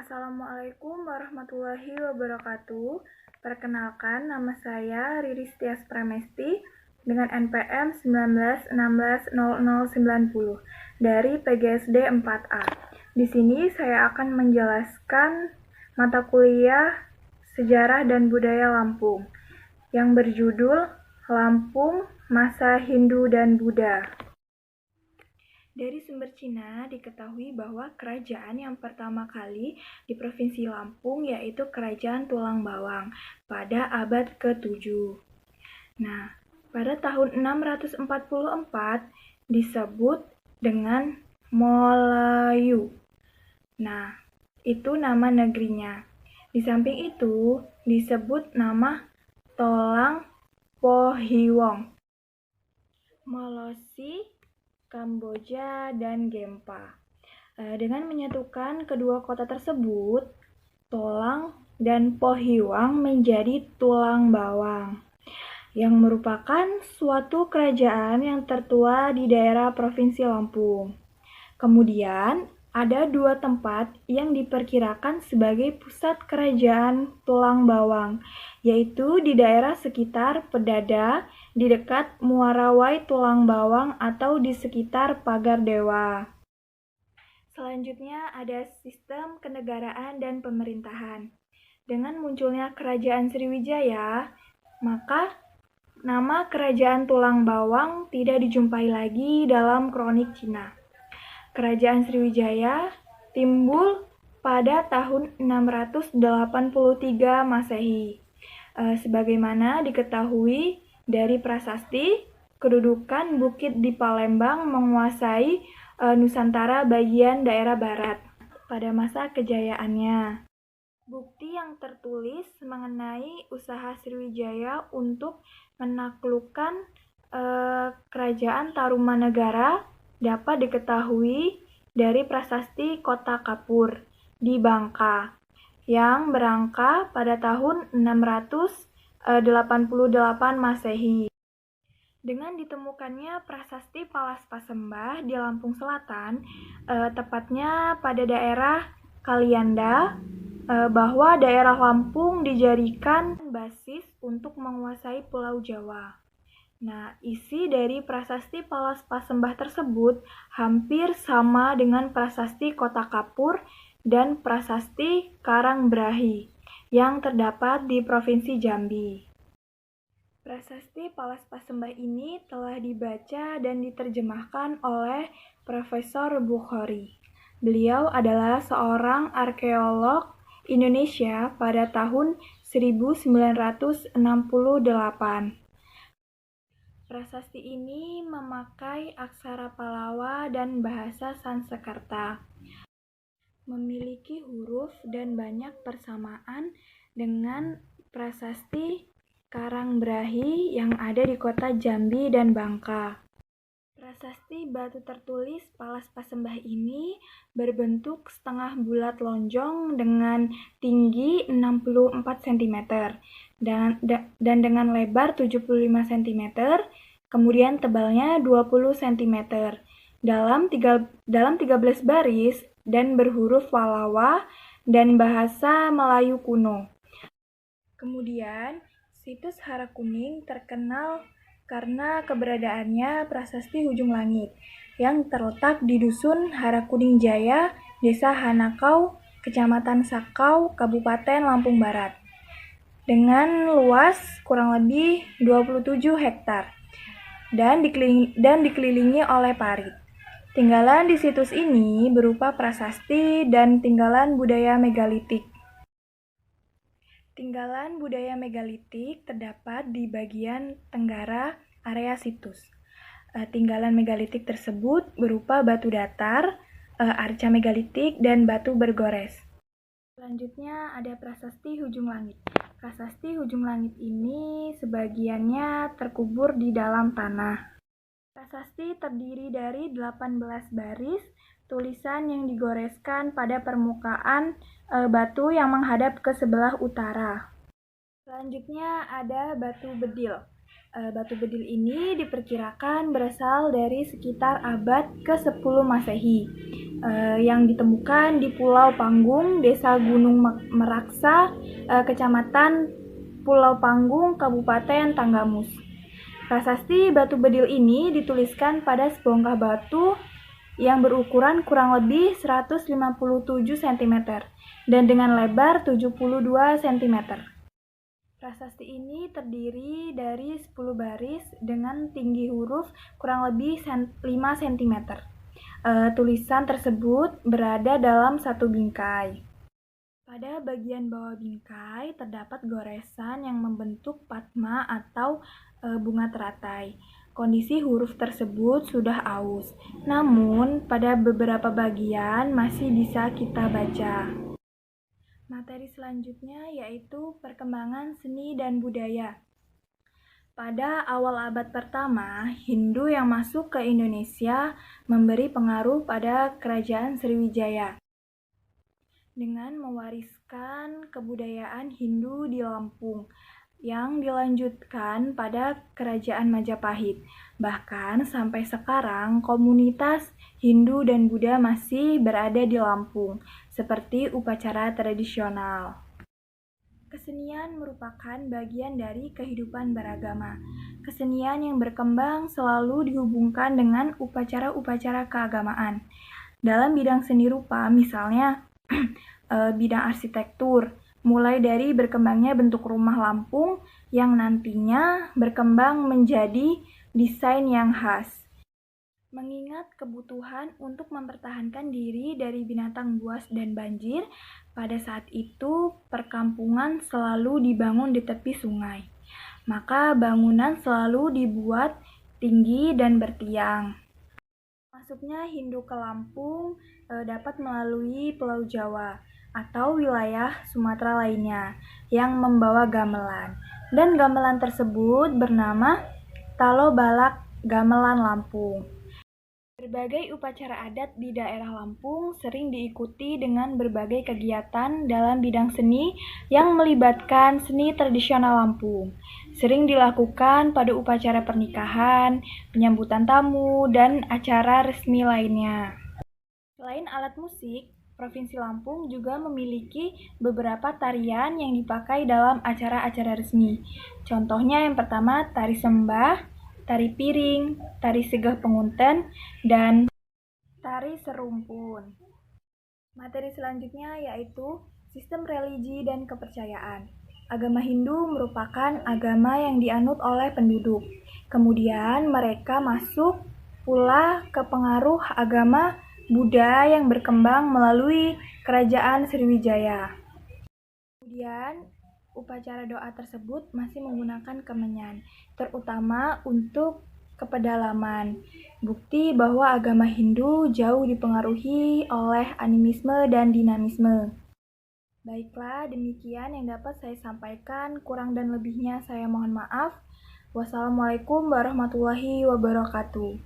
Assalamualaikum warahmatullahi wabarakatuh. Perkenalkan, nama saya Riris Tias Pramesti dengan NPM 19160090 dari PGSD 4A. Di sini saya akan menjelaskan mata kuliah Sejarah dan Budaya Lampung yang berjudul Lampung, Masa Hindu dan Buddha. Dari sumber Cina diketahui bahwa kerajaan yang pertama kali di Provinsi Lampung yaitu Kerajaan Tulang Bawang pada abad ke-7. Nah, pada tahun 644 disebut dengan Molayu. Nah, itu nama negerinya. Di samping itu disebut nama Tolang Pohiwong, Molosi, Kamboja, dan Gempa. Dengan menyatukan kedua kota tersebut, Tolang dan Pohiwang menjadi Tulang Bawang, yang merupakan suatu kerajaan yang tertua di daerah Provinsi Lampung. Kemudian, ada dua tempat yang diperkirakan sebagai pusat kerajaan Tulang Bawang, yaitu di daerah sekitar Pedada, di dekat Muarawai Tulang Bawang atau di sekitar Pagar Dewa. Selanjutnya ada sistem kenegaraan dan pemerintahan. Dengan munculnya Kerajaan Sriwijaya, maka nama Kerajaan Tulang Bawang tidak dijumpai lagi dalam kronik Cina. Kerajaan Sriwijaya timbul pada tahun 683 Masehi. Sebagaimana diketahui dari prasasti, kedudukan Bukit di Palembang menguasai Nusantara bagian daerah barat pada masa kejayaannya. Bukti yang tertulis mengenai usaha Sriwijaya untuk menaklukkan Kerajaan Tarumanegara dapat diketahui dari prasasti Kota Kapur di Bangka yang berangka pada tahun 688 Masehi. Dengan ditemukannya prasasti Palas Pasembah di Lampung Selatan, tepatnya pada daerah Kalianda, bahwa daerah Lampung dijadikan basis untuk menguasai Pulau Jawa. Nah, isi dari prasasti Palas Pasembah tersebut hampir sama dengan prasasti Kota Kapur dan prasasti Karangbrahi yang terdapat di Provinsi Jambi. Prasasti Palas Pasembah ini telah dibaca dan diterjemahkan oleh Profesor Bukhari. Beliau adalah seorang arkeolog Indonesia pada tahun 1968. Prasasti ini memakai aksara Palawa dan bahasa Sanskerta, memiliki huruf dan banyak persamaan dengan prasasti Karangbrahi yang ada di kota Jambi dan Bangka. Prasasti batu tertulis Palas Pasembah ini berbentuk setengah bulat lonjong dengan tinggi 64 cm dan dengan lebar 75 cm, kemudian tebalnya 20 cm dalam 13 baris dan berhuruf Palawa dan bahasa Melayu kuno. Kemudian, situs Hara Kuning terkenal karena keberadaannya prasasti Hujung Langit yang terletak di Dusun Hara Kuning Jaya, Desa Hanakau, Kecamatan Sakau, Kabupaten Lampung Barat, dengan luas kurang lebih 27 hektar dan dikelilingi oleh parit. Tinggalan di situs ini berupa prasasti dan tinggalan budaya megalitik. Tinggalan budaya megalitik terdapat di bagian tenggara area situs. Tinggalan megalitik tersebut berupa batu datar, arca megalitik, dan batu bergores. Selanjutnya ada prasasti Hujung Langit. Prasasti Hujung Langit ini sebagiannya terkubur di dalam tanah. Prasasti terdiri dari 18 baris tulisan yang digoreskan pada permukaan batu yang menghadap ke sebelah utara. Selanjutnya ada batu bedil. Batu bedil ini diperkirakan berasal dari sekitar abad ke-10 Masehi, yang ditemukan di Pulau Panggung, Desa Gunung Meraksa, Kecamatan Pulau Panggung, Kabupaten Tanggamus. Prasasti batu bedil ini dituliskan pada sebongkah batu yang berukuran kurang lebih 157 cm dan dengan lebar 72 cm. Prasasti ini terdiri dari 10 baris dengan tinggi huruf kurang lebih 5 cm. Tulisan tersebut berada dalam satu bingkai. Pada bagian bawah bingkai terdapat goresan yang membentuk padma atau bunga teratai. Kondisi huruf tersebut sudah aus, namun pada beberapa bagian masih bisa kita baca. Materi selanjutnya yaitu perkembangan seni dan budaya. Pada awal abad pertama, Hindu yang masuk ke Indonesia memberi pengaruh pada kerajaan Sriwijaya dengan mewariskan kebudayaan Hindu di Lampung yang dilanjutkan pada kerajaan Majapahit. Bahkan sampai sekarang komunitas Hindu dan Buddha masih berada di Lampung, seperti upacara tradisional. Kesenian merupakan bagian dari kehidupan beragama. Kesenian yang berkembang selalu dihubungkan dengan upacara-upacara keagamaan. Dalam bidang seni rupa, misalnya bidang arsitektur, mulai dari berkembangnya bentuk rumah Lampung yang nantinya berkembang menjadi desain yang khas. Mengingat kebutuhan untuk mempertahankan diri dari binatang buas dan banjir, pada saat itu perkampungan selalu dibangun di tepi sungai. Maka bangunan selalu dibuat tinggi dan bertiang. Masuknya Hindu ke Lampung dapat melalui Pulau Jawa atau wilayah Sumatera lainnya yang membawa gamelan. Dan gamelan tersebut bernama Talo Balak Gamelan Lampung. Berbagai upacara adat di daerah Lampung sering diikuti dengan berbagai kegiatan dalam bidang seni yang melibatkan seni tradisional Lampung. Sering dilakukan pada upacara pernikahan, penyambutan tamu, dan acara resmi lainnya. Selain alat musik, Provinsi Lampung juga memiliki beberapa tarian yang dipakai dalam acara-acara resmi. Contohnya yang pertama tari sembah, tari piring, tari segah pengunten, dan tari serumpun. Materi selanjutnya yaitu sistem religi dan kepercayaan. Agama Hindu merupakan agama yang dianut oleh penduduk. Kemudian mereka masuk pula ke pengaruh agama Buddha yang berkembang melalui kerajaan Sriwijaya. Kemudian upacara doa tersebut masih menggunakan kemenyan, terutama untuk kepedalaman. Bukti bahwa agama Hindu jauh dipengaruhi oleh animisme dan dinamisme. Baiklah, demikian yang dapat saya sampaikan. Kurang dan lebihnya saya mohon maaf. Wassalamualaikum warahmatullahi wabarakatuh.